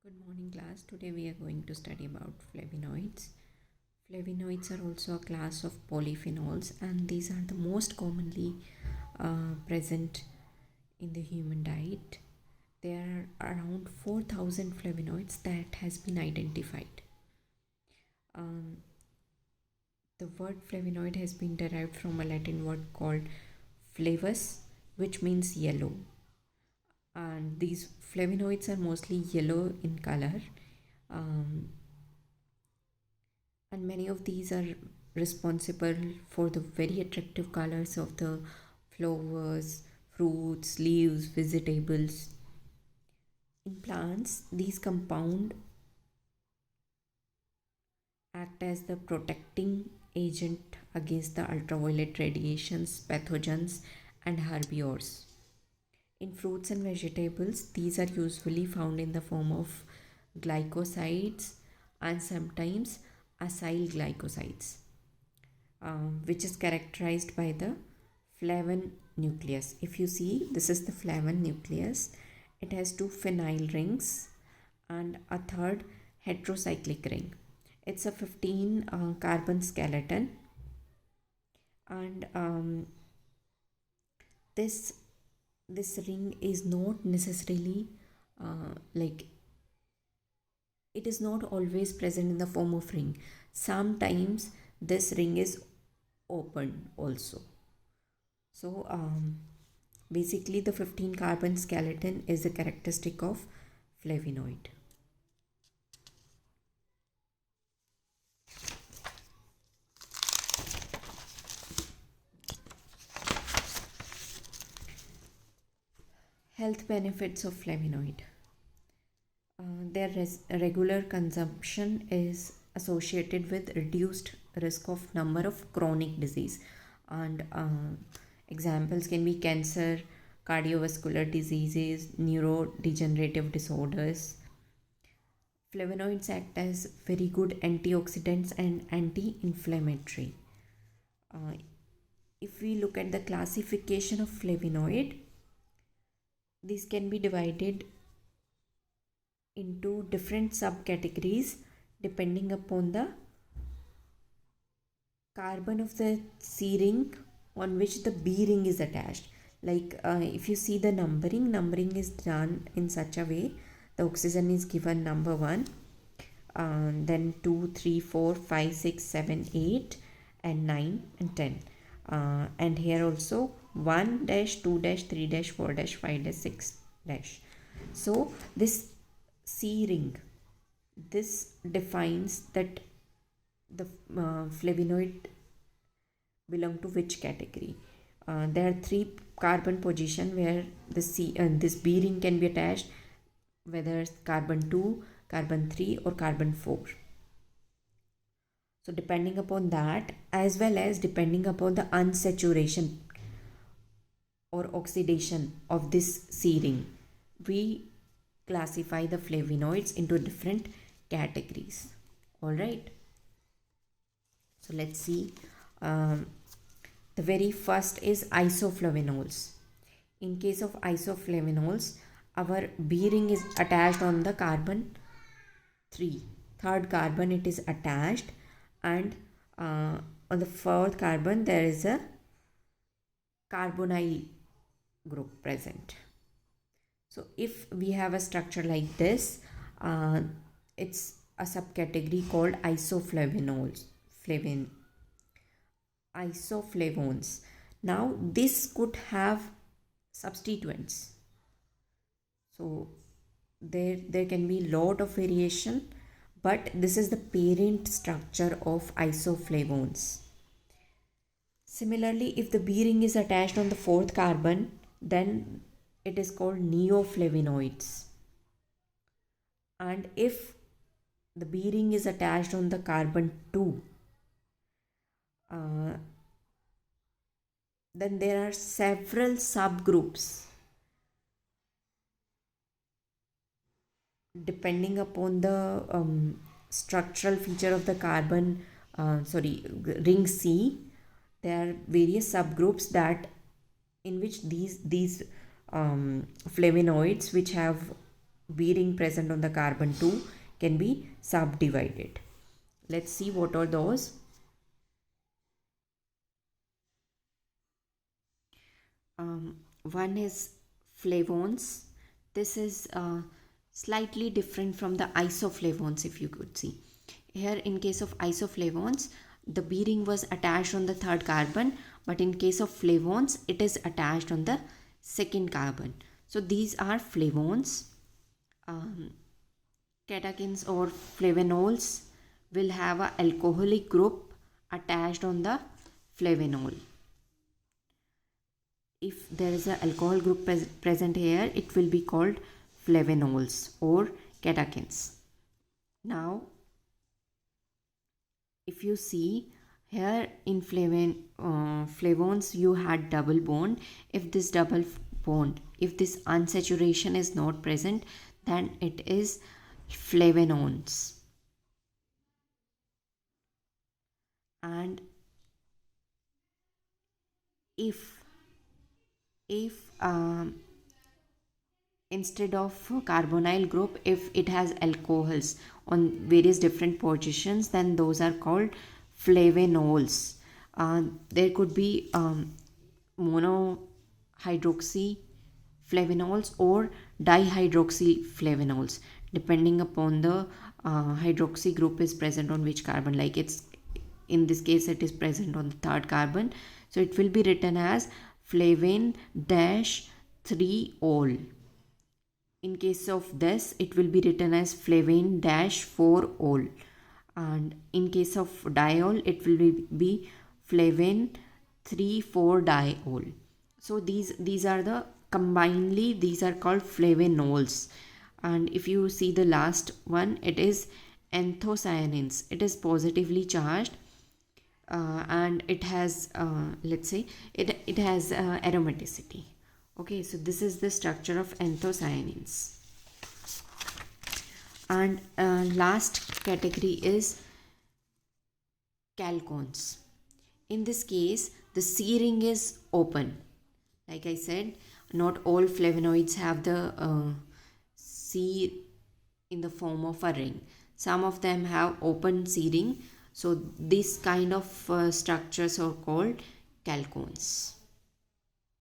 Good morning, class. Today we are going to study about flavonoids. Flavonoids are also a class of polyphenols, and these are the most commonly present in the human diet. There are around 4,000 flavonoids that has been identified. Um, the word flavonoid has been derived from a Latin word called flavus, which means yellow. And these flavonoids are mostly yellow in color. Um, and many of these are responsible for the very attractive colors of the flowers, fruits, leaves, vegetables. In plants, these compounds act as the protecting agent against the ultraviolet radiations, pathogens, and herbivores. In fruits and vegetables, these are usually found in the form of glycosides and sometimes acyl glycosides, which is characterized by the Flavon nucleus. If you see, this is the Flavon nucleus. It has two phenyl rings and a third heterocyclic ring. It's a 15 carbon skeleton, and this this ring is not necessarily like it is not always present in the form of ring. Sometimes this ring is open also. So basically the 15 carbon skeleton is a characteristic of flavonoid. Health benefits of flavonoid. Their regular consumption is associated with reduced risk of number of chronic disease, and examples can be cancer, cardiovascular diseases, neurodegenerative disorders. Flavonoids act as very good antioxidants and anti-inflammatory. Uh, if we look at the classification of flavonoid, these can be divided into different subcategories depending upon the carbon of the C ring on which the B ring is attached. Like if you see the numbering is done in such a way, the oxygen is given number 1, then 2, 3, 4, 5, 6, 7, 8, and 9 and 10. And here also 1 dash 2 dash 3 dash 4 dash 5 dash 6 dash. So this C ring, this defines that the flavonoid belong to which category. There are 3 carbon position where the this B ring can be attached, whether it's carbon 2, carbon 3, or carbon 4. So depending upon that, as well as depending upon the unsaturation or oxidation of this C ring, we classify the flavonoids into different categories. All right. So let's see. The very first is isoflavonols. In case of isoflavonols, our B ring is attached on the carbon 3. Third carbon it is attached, and on the fourth carbon there is a carbonyl group present. So if we have a structure like this, it's a subcategory called isoflavonols. Isoflavones. Now this could have substituents. So there can be lot of variation, but this is the parent structure of isoflavones. Similarly, if the B ring is attached on the fourth carbon, then it is called neoflavonoids. And if the B ring is attached on the carbon 2, then there are several subgroups depending upon the structural feature of the carbon ring C. There are various subgroups in which these flavonoids which have B ring present on the carbon 2 can be subdivided. Let's see what are those. One is flavones. This is slightly different from the isoflavones, if you could see. Here in case of isoflavones, the B ring was attached on the third carbon, but in case of flavones, it is attached on the second carbon. So these are flavones. Catechins or flavonols will have a alcoholic group attached on the flavanol. If there is an alcohol group present here, it will be called flavonols or catechins. Now, if you see here in flavones, you had double bond. If this double bond, if this unsaturation is not present, then it is flavanones. And if instead of carbonyl group, if it has alcohols on various different positions, then those are called flavanols. There could be monohydroxy flavanols or dihydroxy flavanols, depending upon the hydroxy group is present on which carbon. Like it's in this case it is present on the third carbon, so it will be written as flavin dash 3-ol. In case of this, it will be written as flavin dash 4-ol, and in case of diol, it will be flavin 3,4-diol. So these are the combinedly, these are called flavanols. And if you see the last one, it is anthocyanins. It is positively charged, and it has let's say it has aromaticity. Okay, so this is the structure of anthocyanins. And last category is chalcones. In this case, the C ring is open. Like I said, not all flavonoids have the C in the form of a ring. Some of them have open C ring. So this kind of structures are called chalcones.